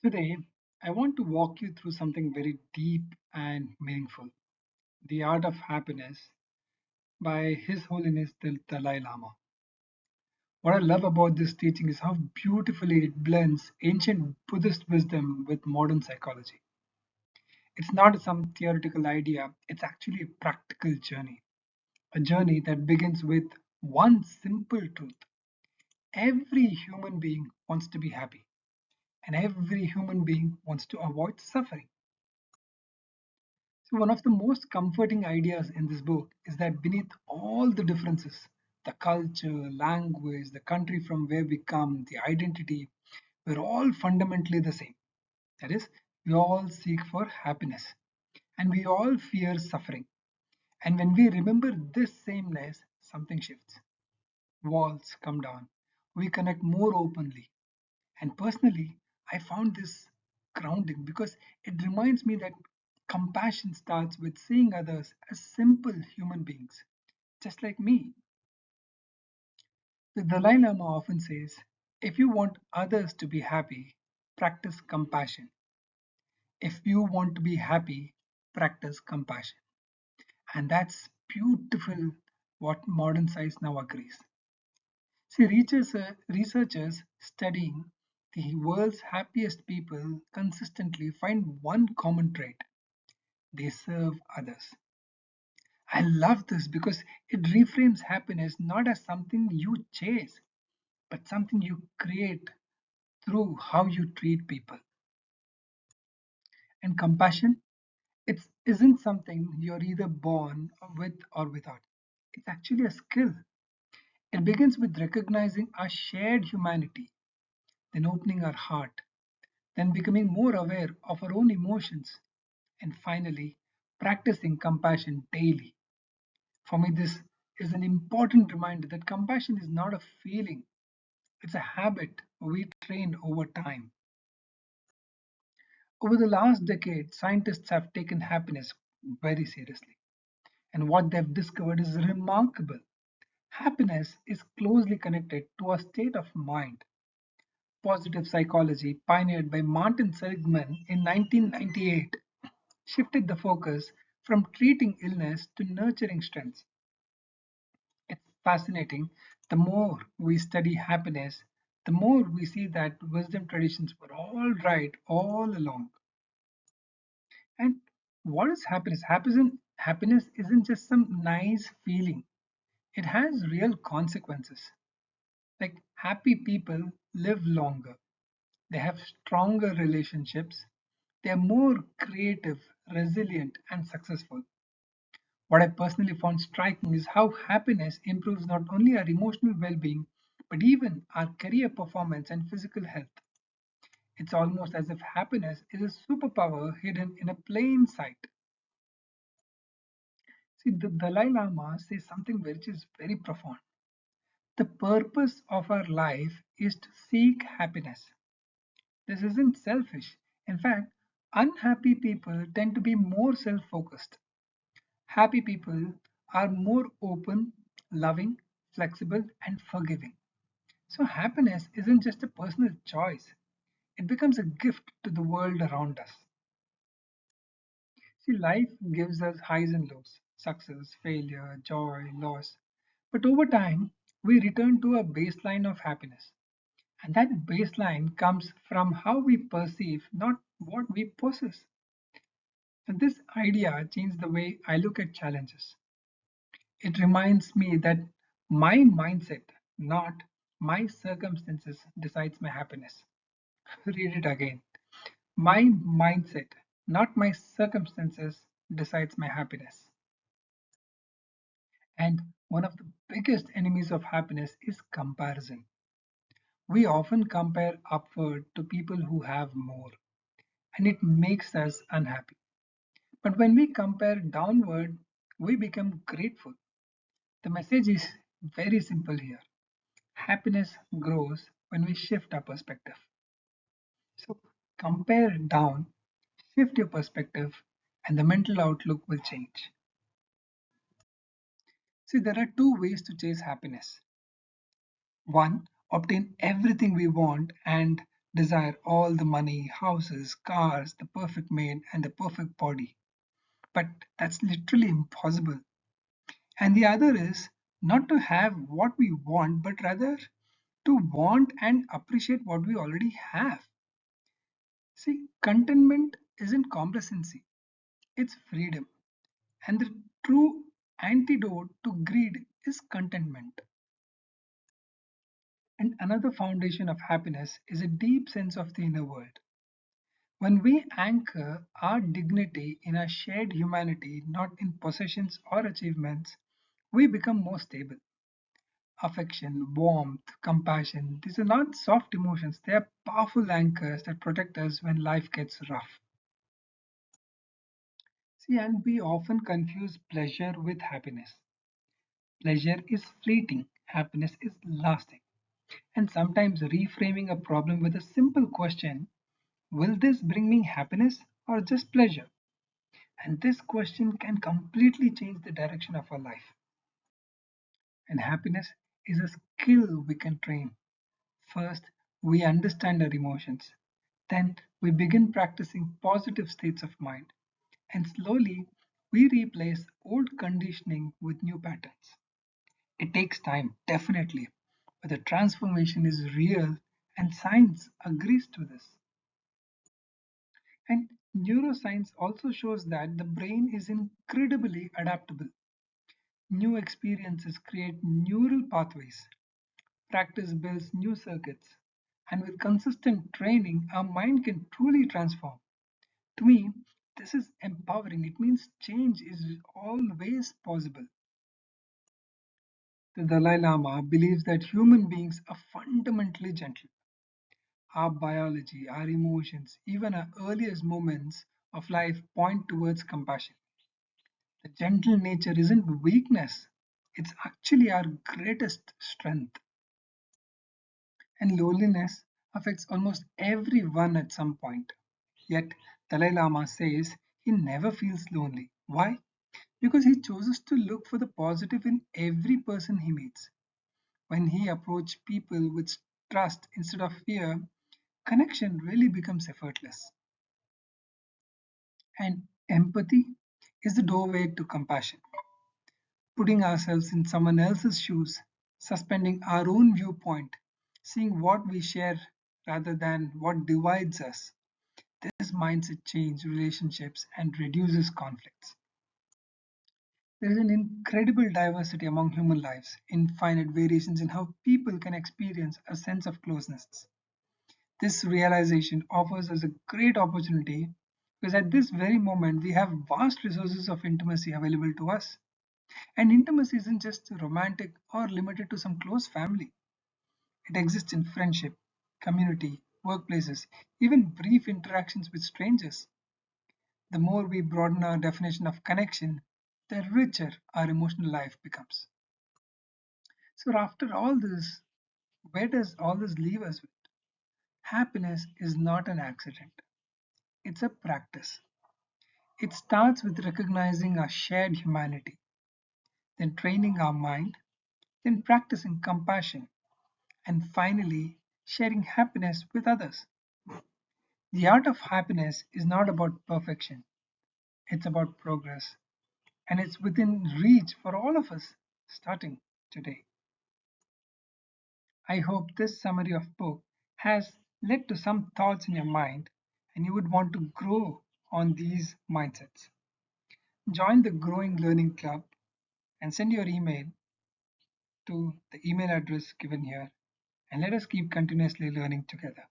Today, I want to walk you through something very deep and meaningful: The Art of Happiness by His Holiness the Dalai Lama. What I love about this teaching is how beautifully it blends ancient Buddhist wisdom with modern psychology. It's not some theoretical idea, it's actually a practical journey. A journey that begins with one simple truth: every human being wants to be happy, and every human being wants to avoid suffering. So, one of the most comforting ideas in this book is that beneath all the differences, the culture, language, the country from where we come, the identity, we're all fundamentally the same. That is, we all seek for happiness and we all fear suffering. And when we remember this sameness, something shifts. Walls come down. We connect more openly. And personally, I found this grounding because it reminds me that compassion starts with seeing others as simple human beings, just like me. The Dalai Lama often says, if you want others to be happy, practice compassion. If you want to be happy, practice compassion. And that's beautiful what modern science now agrees. See, researchers studying the world's happiest people consistently find one common trait: they serve others. I love this because it reframes happiness not as something you chase, but something you create through how you treat people. And compassion, it isn't something you're either born with or without. It's actually a skill. It begins with recognizing our shared humanity, then opening our heart, then becoming more aware of our own emotions, and finally, practicing compassion daily. For me, this is an important reminder that compassion is not a feeling, it's a habit we train over time. Over the last decade, scientists have taken happiness very seriously, and what they've discovered is remarkable. Happiness is closely connected to a state of mind. Positive psychology, pioneered by Martin Seligman in 1998, shifted the focus from treating illness to nurturing strengths. It's fascinating. The more we study happiness, the more we see that wisdom traditions were all right all along. And what is happiness? Happiness isn't just some nice feeling, it has real consequences. Like happy people live longer, they have stronger relationships, they're more creative, resilient, and successful. What I personally found striking is how happiness improves not only our emotional well being, but even our career performance and physical health. It's almost as if happiness is a superpower hidden in a plain sight. See, the Dalai Lama says something which is very profound. The purpose of our life is to seek happiness. This isn't selfish. In fact, unhappy people tend to be more self focused. Happy people are more open, loving, flexible, and forgiving. So, happiness isn't just a personal choice, it becomes a gift to the world around us. See, life gives us highs and lows, success, failure, joy, loss. But over time, we return to a baseline of happiness. And that baseline comes from how we perceive, not what we possess. And this idea changed the way I look at challenges. It reminds me that my mindset, not my circumstances, decides my happiness. Read it again. My mindset, not my circumstances, decides my happiness. And one of the biggest enemies of happiness is comparison. We often compare upward to people who have more, and it makes us unhappy. But when we compare downward, we become grateful. The message is very simple here: happiness grows when we shift our perspective. So compare down, shift your perspective, and the mental outlook will change. See, there are two ways to chase happiness. One, obtain everything we want and desire all the money, houses, cars, the perfect maid, and the perfect body. But that's literally impossible. And the other is not to have what we want, but rather to want and appreciate what we already have. See, contentment isn't complacency, it's freedom. And the true antidote to greed is contentment. And another foundation of happiness is a deep sense of the inner world. When we anchor our dignity in our shared humanity, not in possessions or achievements, we become more stable. Affection, warmth, compassion, these are not soft emotions, they are powerful anchors that protect us when life gets rough. See, and we often confuse pleasure with happiness. Pleasure is fleeting, happiness is lasting. And sometimes reframing a problem with a simple question, will this bring me happiness or just pleasure? And this question can completely change the direction of our life. And happiness is a skill we can train. First, we understand our emotions. Then, we begin practicing positive states of mind. And slowly, we replace old conditioning with new patterns. It takes time, definitely, but the transformation is real, and science agrees to this. And neuroscience also shows that the brain is incredibly adaptable. New experiences create neural pathways, practice builds new circuits, and with consistent training, our mind can truly transform. To me, this is empowering. It means change is always possible. The Dalai Lama believes that human beings are fundamentally gentle. Our biology, our emotions, even our earliest moments of life point towards compassion. The gentle nature isn't weakness, it's actually our greatest strength. And loneliness affects almost everyone at some point. Yet, Dalai Lama says he never feels lonely. Why? Because he chooses to look for the positive in every person he meets. When he approaches people with trust instead of fear, connection really becomes effortless. And empathy is the doorway to compassion. Putting ourselves in someone else's shoes, suspending our own viewpoint, seeing what we share rather than what divides us. This mindset changes relationships and reduces conflicts. There is an incredible diversity among human lives, infinite variations in how people can experience a sense of closeness. This realization offers us a great opportunity because at this very moment we have vast resources of intimacy available to us. And intimacy isn't just romantic or limited to some close family. It exists in friendship, community, workplaces, even brief interactions with strangers. The more we broaden our definition of connection, the richer our emotional life becomes. So, after all this, where does all this leave us with? Happiness is not an accident, it's a practice. It starts with recognizing our shared humanity, then training our mind, then practicing compassion, and finally, sharing happiness with others. The art of happiness is not about perfection, it's about progress, and it's within reach for all of us starting today. I hope this summary of book has led to some thoughts in your mind and you would want to grow on these mindsets. Join the Growing Learning Club and send your email to the email address given here and let us keep continuously learning together.